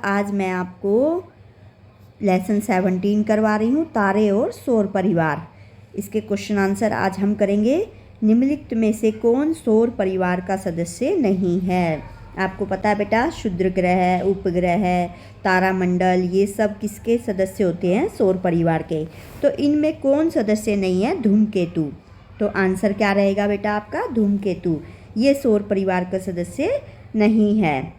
आज मैं आपको लेसन 17 करवा रही हूँ, तारे और सौर परिवार। इसके क्वेश्चन आंसर आज हम करेंगे। निम्नलिखित में से कौन सौर परिवार का सदस्य नहीं है? आपको पता है बेटा, क्षुद्र ग्रह, उपग्रह, तारामंडल, ये सब किसके सदस्य होते हैं? सौर परिवार के। तो इनमें कौन सदस्य नहीं है? धूमकेतु। तो आंसर क्या रहेगा बेटा आपका? धूमकेतु। ये सौर परिवार का सदस्य नहीं है।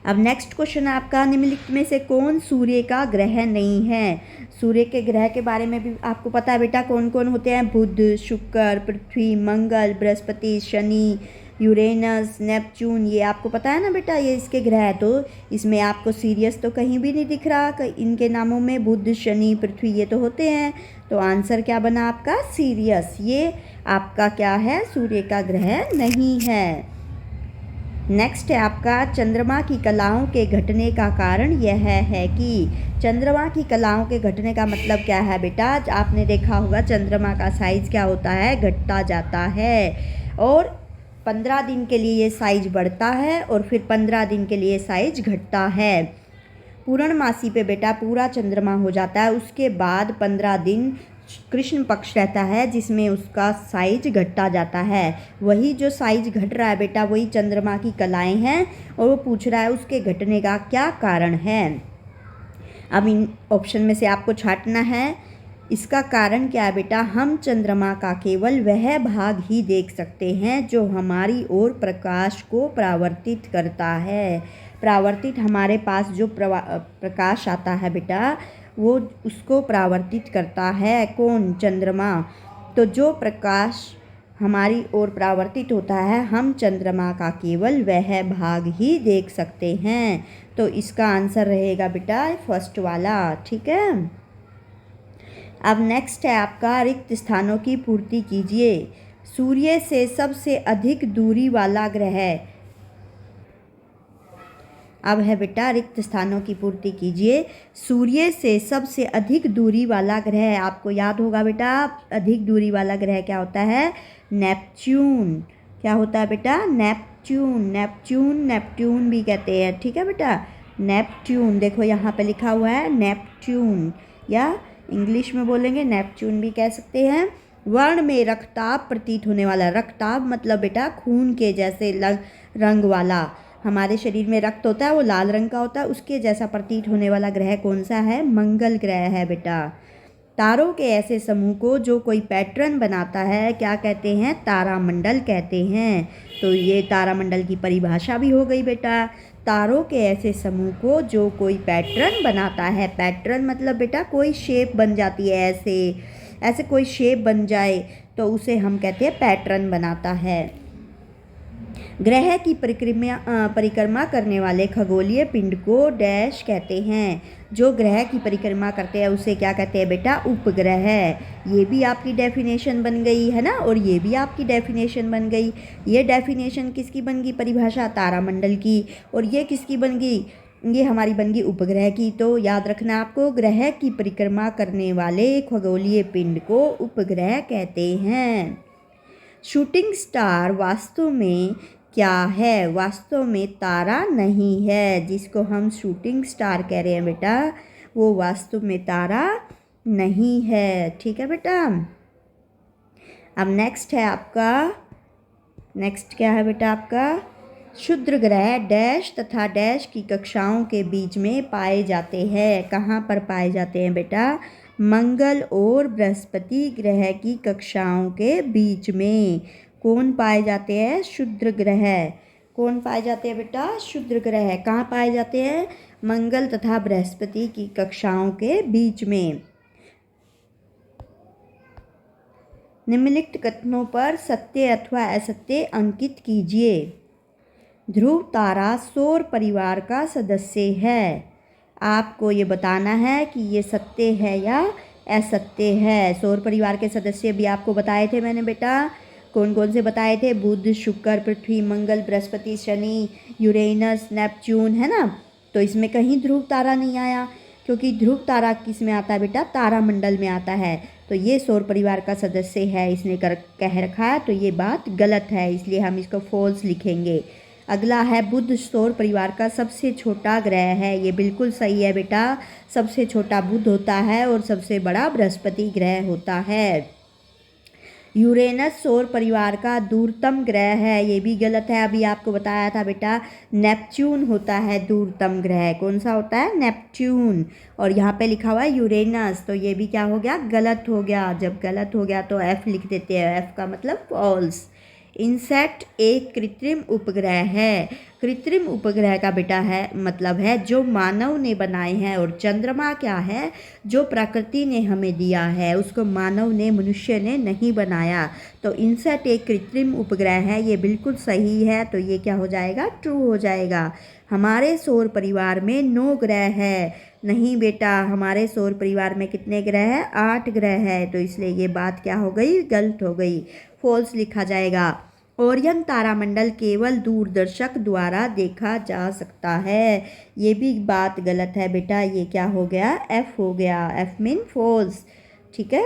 अब नेक्स्ट क्वेश्चन है आपका, निम्नलिखित में से कौन सूर्य का ग्रह नहीं है? सूर्य के ग्रह के बारे में भी आपको पता है बेटा, कौन कौन होते हैं? बुध, शुक्र, पृथ्वी, मंगल, बृहस्पति, शनि, यूरेनस, नेपच्यून। ये आपको पता है ना बेटा, ये इसके ग्रह है। तो इसमें आपको सीरियस तो कहीं भी नहीं दिख रहा इनके नामों में। बुध, शनि, पृथ्वी ये तो होते हैं। तो आंसर क्या बना आपका? सीरियस। ये आपका क्या है? सूर्य का ग्रह नहीं है। नेक्स्ट है आपका, चंद्रमा की कलाओं के घटने का कारण यह है कि। चंद्रमा की कलाओं के घटने का मतलब क्या है बेटा? आपने देखा होगा चंद्रमा का साइज क्या होता है? घटता जाता है। और 15 दिन के लिए ये साइज बढ़ता है और फिर 15 दिन के लिए साइज घटता है। पूर्णमासी पे बेटा पूरा चंद्रमा हो जाता है, उसके बाद 15 दिन कृष्ण पक्ष रहता है जिसमें उसका साइज घटता जाता है। वही जो साइज घट रहा है बेटा, वही चंद्रमा की कलाएं हैं और वो पूछ रहा है उसके घटने का क्या कारण है। अब इन ऑप्शन में से आपको छांटना है। इसका कारण क्या है बेटा? हम चंद्रमा का केवल वह भाग ही देख सकते हैं जो हमारी ओर प्रकाश को परावर्तित करता है। परावर्तित, हमारे पास जो प्रकाश आता है बेटा, वो उसको परावर्तित करता है। कौन? चंद्रमा। तो जो प्रकाश हमारी ओर परावर्तित होता है, हम चंद्रमा का केवल वह भाग ही देख सकते हैं। तो इसका आंसर रहेगा बेटा फर्स्ट वाला। ठीक है। अब नेक्स्ट है आपका, रिक्त स्थानों की पूर्ति कीजिए। सूर्य से सबसे अधिक दूरी वाला ग्रह। अब है बेटा, रिक्त स्थानों की पूर्ति कीजिए। सूर्य से सबसे अधिक दूरी वाला ग्रह, आपको याद होगा बेटा, अधिक दूरी वाला ग्रह क्या होता है? नेपच्यून। क्या होता है बेटा? नेपच्यून। नेपच्यून, नेपट्यून भी कहते हैं। ठीक है बेटा, नेपट्यून। देखो यहाँ पे लिखा हुआ है नेपट्यून, या इंग्लिश में बोलेंगे नेपच्यून भी कह सकते हैं। वर्ण में रक्ताभ प्रतीत होने वाला। रक्ताभ मतलब बेटा खून के जैसे रंग वाला। हमारे शरीर में रक्त होता है, वो लाल रंग का होता है, उसके जैसा प्रतीत होने वाला ग्रह कौन सा है? मंगल ग्रह है बेटा। तारों के ऐसे समूह को जो कोई पैटर्न बनाता है क्या कहते हैं? तारामंडल कहते हैं। तो ये तारामंडल की परिभाषा भी हो गई बेटा। तारों के ऐसे समूह को जो कोई पैटर्न बनाता है। पैटर्न मतलब बेटा कोई शेप बन जाती है, ऐसे कोई शेप बन जाए तो उसे हम कहते हैं पैटर्न बनाता है। ग्रह की परिक्रमा करने वाले खगोलीय पिंड को डैश कहते हैं। जो ग्रह की परिक्रमा करते हैं उसे क्या कहते हैं बेटा? उपग्रह। ये भी आपकी डेफिनेशन बन गई है ना, और ये भी आपकी डेफिनेशन बन गई। ये डेफिनेशन किसकी बन गई? परिभाषा तारामंडल की। और ये किसकी बन गई? ये हमारी बन गई उपग्रह की। तो याद रखना आपको, ग्रह की परिक्रमा करने वाले खगोलीय पिंड को उपग्रह कहते हैं। शूटिंग स्टार वास्तव में क्या है? वास्तव में तारा नहीं है। जिसको हम शूटिंग स्टार कह रहे हैं बेटा, वो वास्तव में तारा नहीं है। ठीक है बेटा। अब नेक्स्ट है आपका, नेक्स्ट क्या है बेटा आपका? क्षुद्र ग्रह डैश तथा डैश की कक्षाओं के बीच में पाए जाते हैं। कहाँ पर पाए जाते हैं बेटा? मंगल और बृहस्पति ग्रह की कक्षाओं के बीच में। कौन पाए जाते हैं? क्षुद्र ग्रह। कौन पाए जाते हैं बेटा? क्षुद्र ग्रह। कहाँ पाए जाते हैं? मंगल तथा बृहस्पति की कक्षाओं के बीच में। निम्नलिखित कथनों पर सत्य अथवा असत्य अंकित कीजिए। ध्रुव तारा सौर परिवार का सदस्य है। आपको ये बताना है कि ये सत्य है या असत्य है। सौर परिवार के सदस्य भी आपको बताए थे मैंने बेटा। कौन कौन से बताए थे? बुध, शुक्र, पृथ्वी, मंगल, बृहस्पति, शनि, यूरेनस, नेपच्यून, है ना। तो इसमें कहीं ध्रुव तारा नहीं आया, क्योंकि ध्रुव तारा किस में आता है बेटा? तारामंडल में आता है। तो ये सौर परिवार का सदस्य है, इसने कह रखा है। तो ये बात गलत है, इसलिए हम इसको फॉल्स लिखेंगे। अगला है बुध सौर परिवार का सबसे छोटा ग्रह है। ये बिल्कुल सही है बेटा, सबसे छोटा बुध होता है और सबसे बड़ा बृहस्पति ग्रह होता है। यूरेनस सौर परिवार का दूरतम ग्रह है। ये भी गलत है, अभी आपको बताया था बेटा, नेपच्यून होता है दूरतम ग्रह। कौन सा होता है? नेपच्यून। और यहाँ पे लिखा हुआ है यूरेनस, तो ये भी क्या हो गया? गलत हो गया। जब गलत हो गया तो एफ लिख देते हैं, एफ का मतलब फॉल्स। इंसेक्ट एक कृत्रिम उपग्रह है। कृत्रिम उपग्रह का बेटा है मतलब है जो मानव ने बनाए हैं, और चंद्रमा क्या है? जो प्रकृति ने हमें दिया है, उसको मानव ने, मनुष्य ने नहीं बनाया। तो इंसेक्ट एक कृत्रिम उपग्रह है, ये बिल्कुल सही है। तो ये क्या हो जाएगा? ट्रू हो जाएगा। हमारे सौर परिवार में 9 ग्रह है। नहीं बेटा, हमारे सौर परिवार में कितने ग्रह हैं? 8 ग्रह है। तो इसलिए ये बात क्या हो गई? गलत हो गई, फॉल्स लिखा जाएगा। ओरियन तारामंडल केवल दूरदर्शक द्वारा देखा जा सकता है। ये भी बात गलत है बेटा, ये क्या हो गया? एफ हो गया, एफ मीन फॉल्स। ठीक है।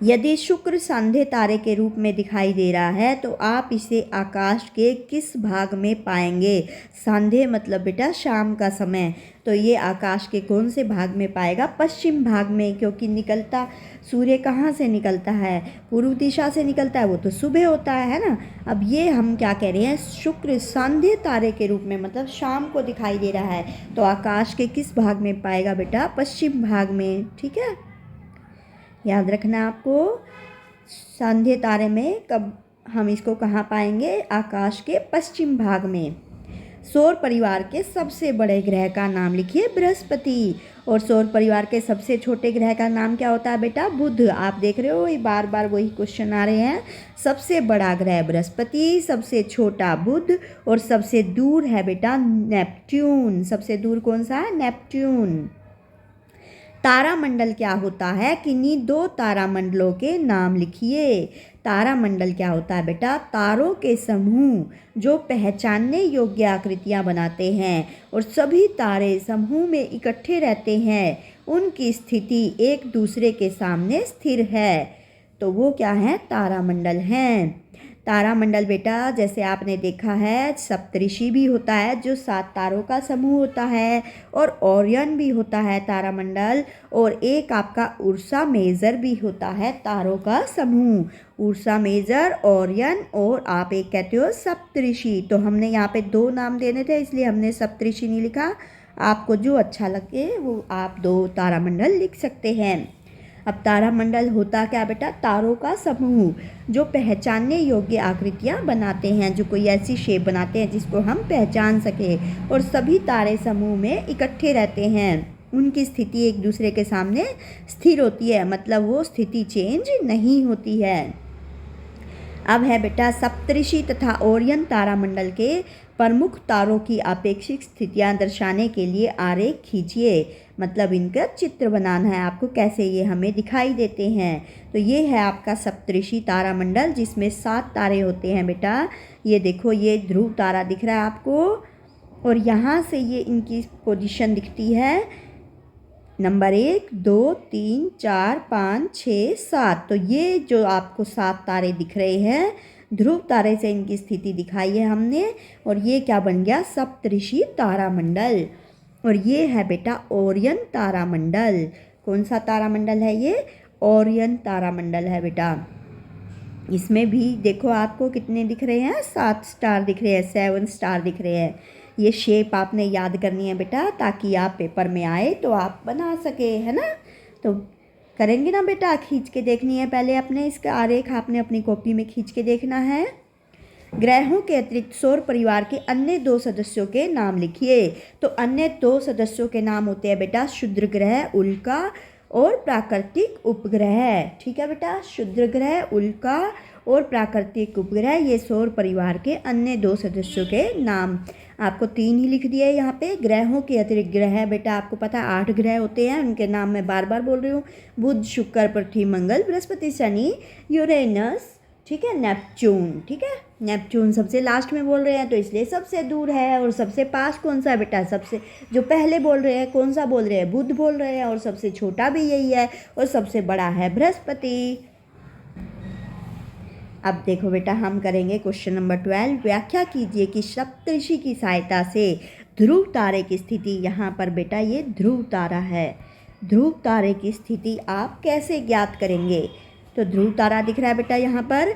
यदि शुक्र संध्य तारे के रूप में दिखाई दे रहा है तो आप इसे आकाश के किस भाग में पाएंगे? संध्य मतलब बेटा शाम का समय, तो ये आकाश के कौन से भाग में पाएगा? पश्चिम भाग में, क्योंकि निकलता सूर्य कहाँ से निकलता है? पूर्व दिशा से निकलता है, वो तो सुबह होता है ना। अब ये हम क्या कह रहे हैं? शुक्र संध्य तारे के रूप में, मतलब शाम को दिखाई दे रहा है, तो आकाश के किस भाग में पाएगा बेटा? पश्चिम भाग में। ठीक है, याद रखना आपको। संध्य तारे में कब हम इसको कहाँ पाएंगे? आकाश के पश्चिम भाग में। सौर परिवार के सबसे बड़े ग्रह का नाम लिखिए, बृहस्पति। और सौर परिवार के सबसे छोटे ग्रह का नाम क्या होता है बेटा? बुध। आप देख रहे हो, ये बार बार वही क्वेश्चन आ रहे हैं। सबसे बड़ा ग्रह बृहस्पति, सबसे छोटा बुध, और सबसे दूर है बेटा नेपट्यून। सबसे दूर कौन सा है? नेपट्यून। तारामंडल क्या होता है? किन्हीं 2 तारामंडलों के नाम लिखिए। तारामंडल क्या होता है बेटा? तारों के समूह जो पहचानने योग्य आकृतियां बनाते हैं और सभी तारे समूह में इकट्ठे रहते हैं, उनकी स्थिति एक दूसरे के सामने स्थिर है। तो वो क्या है? तारामंडल हैं। तारामंडल बेटा जैसे आपने देखा है, सप्तऋषि भी होता है जो 7 तारों का समूह होता है, और ओरियन भी होता है तारामंडल, और एक आपका उर्सा मेजर भी होता है तारों का समूह। उर्सा मेजर, ओरियन, और आप एक कहते हो सप्तऋषि। तो हमने यहाँ पे 2 नाम देने थे, इसलिए हमने सप्तऋषि नहीं लिखा। आपको जो अच्छा लगे वो आप 2 तारामंडल लिख सकते हैं। अब तारामंडल होता क्या बेटा? तारों का समूह जो पहचानने योग्य आकृतियां बनाते हैं, जो कोई ऐसी शेप बनाते हैं जिसको हम पहचान सके, और सभी तारे समूह में इकट्ठे रहते हैं। उनकी स्थिति एक दूसरे के सामने स्थिर होती है, मतलब वो स्थिति चेंज नहीं होती है। अब है बेटा सप्तऋषि तथा ओरियन तारामंडल के प्रमुख तारों की अपेक्षित स्थितियां दर्शाने के लिए आरेख खींचिए। मतलब इनका चित्र बनाना है आपको, कैसे ये हमें दिखाई देते हैं। तो ये है आपका सप्तऋषि तारामंडल, जिसमें 7 तारे होते हैं बेटा। ये देखो, ये ध्रुव तारा दिख रहा है आपको, और यहाँ से ये इनकी पोजीशन दिखती है, नंबर 1, 2, 3, 4, 5, 6, 7। तो ये जो आपको 7 तारे दिख रहे हैं, ध्रुव तारे से इनकी स्थिति दिखाई है हमने, और ये क्या बन गया? सप्तऋषि तारामंडल। और ये है बेटा ओरियन तारामंडल। कौन सा तारामंडल है ये? ओरियन तारामंडल है बेटा। इसमें भी देखो आपको कितने दिख रहे हैं? 7 स्टार दिख रहे हैं, 7 स्टार दिख रहे हैं। ये शेप आपने याद करनी है बेटा, ताकि आप पेपर में आए तो आप बना सके, है ना। तो करेंगे ना बेटा? खींच के देखनी है पहले अपने, इसका आरेख आपने अपनी कॉपी में खींच के देखना है। ग्रहों के अतिरिक्त सौर परिवार के अन्य 2 सदस्यों के नाम लिखिए। तो अन्य 2 सदस्यों के नाम होते हैं बेटा क्षुद्र ग्रह, उल्का, और प्राकृतिक उपग्रह। ठीक है बेटा, क्षुद्र ग्रह, उल्का और प्राकृतिक उपग्रह, ये सौर परिवार के अन्य 2 सदस्यों के नाम। आपको 3 ही लिख दिए यहाँ पे। ग्रहों के अतिरिक्त ग्रह बेटा आपको पता है 8 ग्रह होते हैं, उनके नाम मैं बार बार बोल रही हूँ। बुध, शुक्र, पृथ्वी, मंगल, बृहस्पति, शनि, यूरेनस, ठीक है, नेपच्यून। ठीक है, नेपच्यून सबसे लास्ट में बोल रहे हैं तो इसलिए सबसे दूर है। और सबसे पास कौन सा है बेटा? सबसे जो पहले बोल रहे हैं कौन सा बोल रहे हैं? बुध बोल रहे हैं, और सबसे छोटा भी यही है, और सबसे बड़ा है बृहस्पति। अब देखो बेटा, हम करेंगे क्वेश्चन नंबर 12। व्याख्या कीजिए कि सप्तऋषि की सहायता से ध्रुव तारे की स्थिति, यहाँ पर बेटा ये ध्रुव तारा है, ध्रुव तारे की स्थिति आप कैसे ज्ञात करेंगे। तो ध्रुव तारा दिख रहा है बेटा यहाँ पर,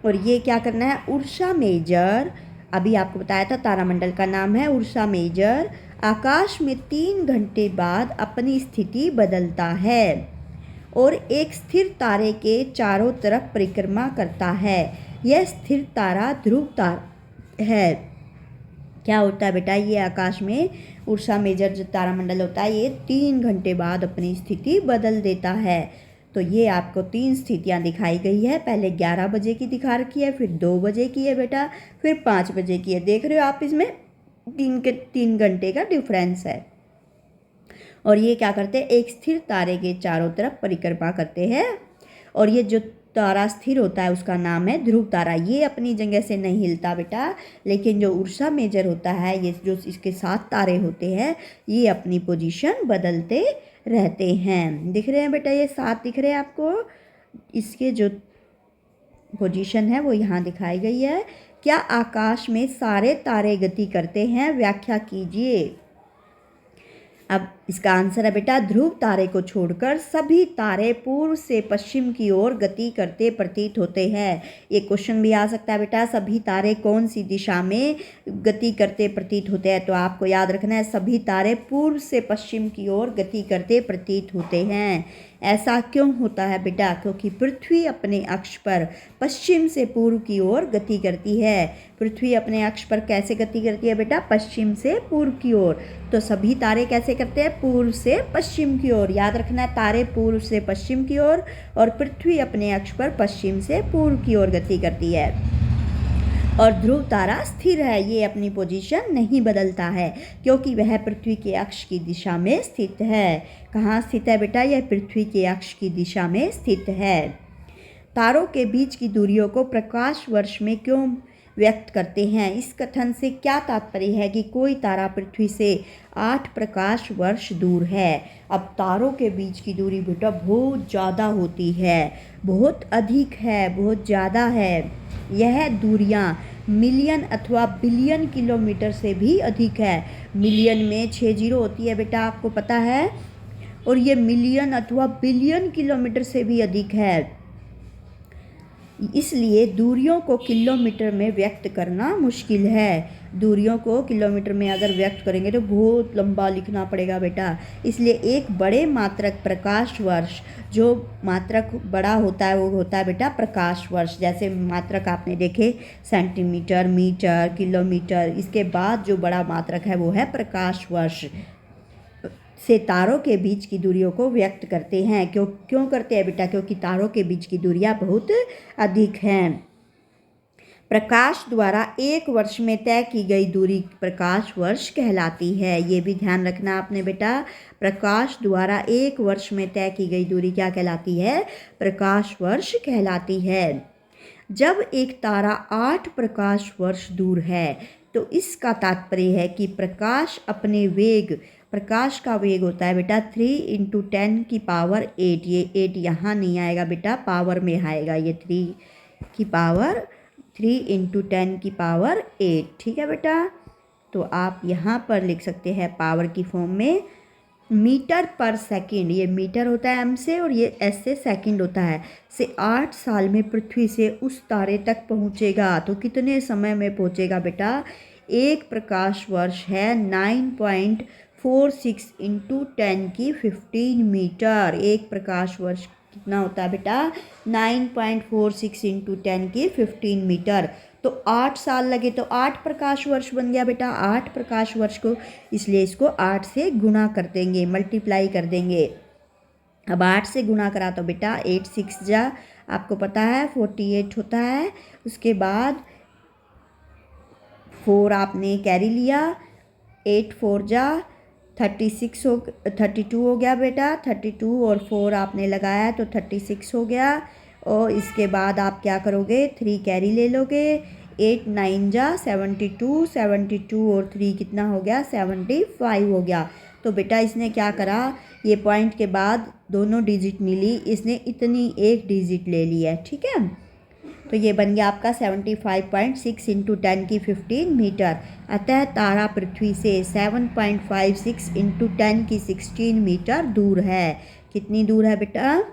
और ये क्या करना है, उर्सा मेजर, अभी आपको बताया था तारामंडल का नाम है उर्सा मेजर, आकाश में 3 घंटे बाद अपनी स्थिति बदलता है और एक स्थिर तारे के चारों तरफ परिक्रमा करता है। यह स्थिर तारा ध्रुव तारा है। क्या होता है बेटा, ये आकाश में उर्सा मेजर जो तारामंडल होता है, ये 3 घंटे बाद अपनी स्थिति बदल देता है। तो ये आपको 3 स्थितियाँ दिखाई गई है। पहले 11 बजे की दिखा रखी है, फिर 2 बजे की है बेटा, फिर 5 बजे की है। देख रहे हो आप, इसमें 3 घंटे का डिफरेंस है। और ये क्या करते हैं, एक स्थिर तारे के चारों तरफ परिक्रमा करते हैं। और ये जो तारा स्थिर होता है उसका नाम है ध्रुव तारा। ये अपनी जगह से नहीं हिलता बेटा, लेकिन जो उर्सा मेजर होता है, ये जो इसके 7 तारे होते हैं, ये अपनी पोजीशन बदलते रहते हैं। दिख रहे हैं बेटा, ये 7 दिख रहे हैं आपको, इसके जो पोजीशन है वो यहाँ दिखाई गई है। क्या आकाश में सारे तारे गति करते हैं, व्याख्या कीजिए। अब इसका आंसर है बेटा, ध्रुव तारे को छोड़कर सभी तारे पूर्व से पश्चिम की ओर गति करते प्रतीत होते हैं। ये क्वेश्चन भी आ सकता है बेटा, सभी तारे कौन सी दिशा में गति करते प्रतीत होते हैं। तो आपको याद रखना है, सभी तारे पूर्व से पश्चिम की ओर गति करते प्रतीत होते हैं। ऐसा क्यों होता है बेटा, क्योंकि पृथ्वी अपने अक्ष पर पश्चिम से पूर्व की ओर गति करती है। पृथ्वी अपने अक्ष पर कैसे गति करती है बेटा, पश्चिम से पूर्व की ओर। तो सभी तारे कैसे करते हैं, पूर्व से पश्चिम की ओर। याद रखना है, तारे पूर्व से पश्चिम की ओर, और पृथ्वी अपने अक्ष पर पश्चिम से पूर्व की ओर गति करती है। और ध्रुव तारा स्थिर है, ये अपनी पोजीशन नहीं बदलता है, क्योंकि वह पृथ्वी के अक्ष की दिशा में स्थित है। कहाँ स्थित है बेटा, यह पृथ्वी के अक्ष की दिशा में स्थित है। तारों के बीच की दूरियों को प्रकाश वर्ष में क्यों व्यक्त करते हैं। इस कथन से क्या तात्पर्य है कि कोई तारा पृथ्वी से 8 प्रकाश वर्ष दूर है। अब तारों के बीच की दूरी बेटा बहुत ज़्यादा होती है, बहुत अधिक है, बहुत ज़्यादा है। यह दूरियां मिलियन अथवा बिलियन किलोमीटर से भी अधिक है। मिलियन में 6 जीरो होती है बेटा, आपको पता है, और ये मिलियन अथवा बिलियन किलोमीटर से भी अधिक है। इसलिए दूरियों को किलोमीटर में व्यक्त करना मुश्किल है। दूरियों को किलोमीटर में अगर व्यक्त करेंगे तो बहुत लंबा लिखना पड़ेगा बेटा। इसलिए एक बड़े मात्रक प्रकाश वर्ष, जो मात्रक बड़ा होता है वो होता है बेटा प्रकाश वर्ष। जैसे मात्रक आपने देखे सेंटीमीटर, मीटर, किलोमीटर, इसके बाद जो बड़ा मात्रक है वो है प्रकाश वर्ष से तारों के बीच की दूरियों को व्यक्त करते हैं। क्यों करते हैं बेटा, क्योंकि तारों के बीच की दूरियां बहुत अधिक हैं। प्रकाश द्वारा एक वर्ष में तय की गई दूरी प्रकाश वर्ष कहलाती है। ये भी ध्यान रखना आपने बेटा, प्रकाश द्वारा एक वर्ष में तय की गई दूरी क्या कहलाती है, प्रकाश वर्ष कहलाती है। जब एक तारा 8 प्रकाश वर्ष दूर है तो इसका तात्पर्य है कि प्रकाश का वेग होता है बेटा 3 × 10 की पावर 8। ये 8 यहाँ नहीं आएगा बेटा, पावर में आएगा, ये 3 × 10 की पावर 8। ठीक है बेटा, तो आप यहाँ पर लिख सकते हैं पावर की फॉर्म में मीटर पर सेकंड। ये मीटर होता है एम से, और ये एस से सेकंड होता है। से 8 साल में पृथ्वी से उस तारे तक पहुँचेगा। तो कितने समय में पहुँचेगा बेटा, एक प्रकाश वर्ष है 9.46 × 10 की 15 मीटर। एक प्रकाश वर्ष कितना होता है बेटा, 9.46 × 10 की 15 मीटर। तो 8 साल लगे तो 8 प्रकाश वर्ष बन गया बेटा, 8 प्रकाश वर्ष को, इसलिए इसको 8 से गुणा कर देंगे, मल्टीप्लाई कर देंगे। अब 8 से गुणा करा तो बेटा 8 6 जा, आपको पता है 48 होता है। उसके बाद 4 आपने कैरी लिया, 8 4 जा 32 हो गया बेटा, 32 और 4 आपने लगाया तो 36 हो गया। और इसके बाद आप क्या करोगे, 3 कैरी ले लोगे, 8 9 जा 72, 72 और 3 कितना हो गया, 75 हो गया। तो बेटा इसने क्या करा, ये पॉइंट के बाद दोनों डिजिट मिली, इसने इतनी एक डिजिट ले ली है। ठीक है, तो ये बन गया आपका 75.6 इंटू 10⁻15 मीटर। अतः तारा पृथ्वी से 7.56 इंटू 10⁻16 मीटर दूर है। कितनी दूर है बेटा?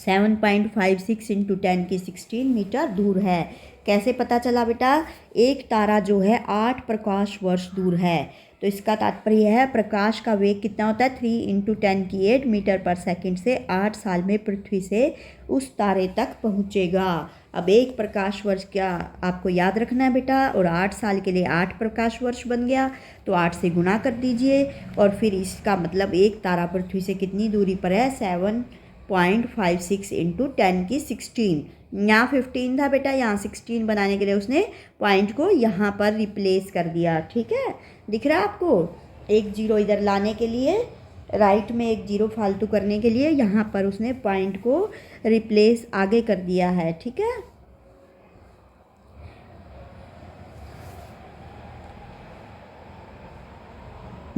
7.56 इंटू 10⁻16 मीटर दूर है। कैसे पता चला बेटा? एक तारा जो है 8 प्रकाश वर्ष दूर है। तो इसका तात्पर्य है प्रकाश का वेग कितना होता है? 3 इंटू 10⁸ मीटर पर सेकंड से 8 साल में पृथ्वी से उस तारे तक पहुंचेगा। अब एक प्रकाश वर्ष क्या आपको याद रखना है बेटा, और 8 साल के लिए 8 प्रकाश वर्ष बन गया, तो 8 से गुणा कर दीजिए और फिर इसका मतलब एक तारा पृथ्वी से कितनी दूरी पर है? 7.56 इंटू 10⁻16। यहाँ 15 था बेटा, यहाँ 16 बनाने के लिए उसने पॉइंट को यहाँ पर रिप्लेस कर दिया। ठीक है, दिख रहा है आपको? एक जीरो इधर लाने के लिए, राइट में एक जीरो फालतू करने के लिए यहाँ पर उसने पॉइंट को रिप्लेस आगे कर दिया है। ठीक है,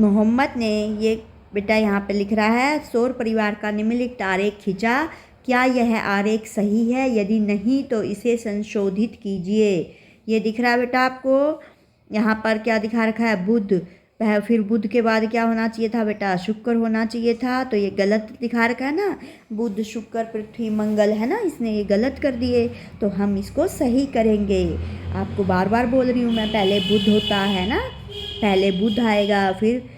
मोहम्मद ने ये बेटा यहाँ पे लिख रहा है, सौर परिवार का निम्नलिखित आरेख खींचा, क्या यह आरेख सही है? यदि नहीं तो इसे संशोधित कीजिए। ये दिख रहा है बेटा आपको, यहाँ पर क्या दिखा रखा है? बुध। फिर बुध के बाद क्या होना चाहिए था बेटा? शुक्र होना चाहिए था, तो ये गलत दिखा रखा है ना। बुध, शुक्र, पृथ्वी, मंगल है ना, इसने ये गलत कर दिए, तो हम इसको सही करेंगे। आपको बार बार बोल रही हूँ मैं, पहले बुध होता है ना, पहले बुध आएगा, फिर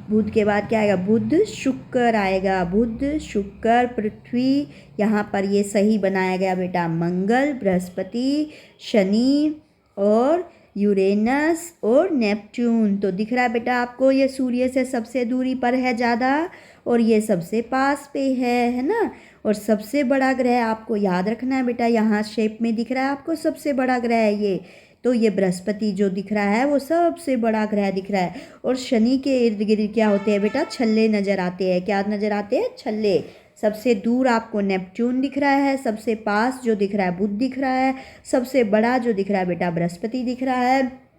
बुध के बाद क्या आएगा? बुध, शुक्र आएगा, बुध, शुक्र, पृथ्वी। यहाँ पर ये सही बनाया गया बेटा, मंगल, बृहस्पति, शनि और यूरेनस और नेपच्यून। तो दिख रहा है बेटा आपको, ये सूर्य से सबसे दूरी पर है ज़्यादा और ये सबसे पास पे है ना। और सबसे बड़ा ग्रह आपको याद रखना है बेटा, यहाँ शेप में दिख रहा है आपको, सबसे बड़ा ग्रह है ये। तो ये बृहस्पति जो दिख रहा है वो सबसे बड़ा ग्रह दिख रहा है। और शनि के इर्द गिर्द क्या होते हैं बेटा? छल्ले नज़र आते हैं। क्या नज़र आते हैं? छल्ले। सबसे दूर आपको नेपच्यून दिख रहा है, सबसे पास जो दिख रहा है बुध दिख रहा है, सबसे बड़ा जो दिख रहा है बेटा बृहस्पति दिख रहा है।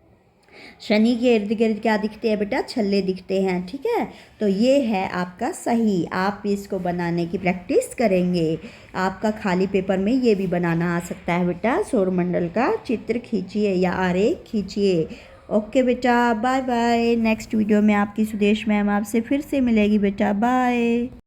शनि के इर्द गिर्द क्या दिखते हैं बेटा? छल्ले दिखते हैं। ठीक है, तो ये है आपका सही। आप इसको बनाने की प्रैक्टिस करेंगे। आपका खाली पेपर में ये भी बनाना आ सकता है बेटा, सौरमंडल का चित्र खींचिए या आरेख खींचिए। ओके बेटा, बाय बाय। नेक्स्ट वीडियो में आपकी सुदेश मैम आपसे फिर से मिलेगी बेटा, बाय।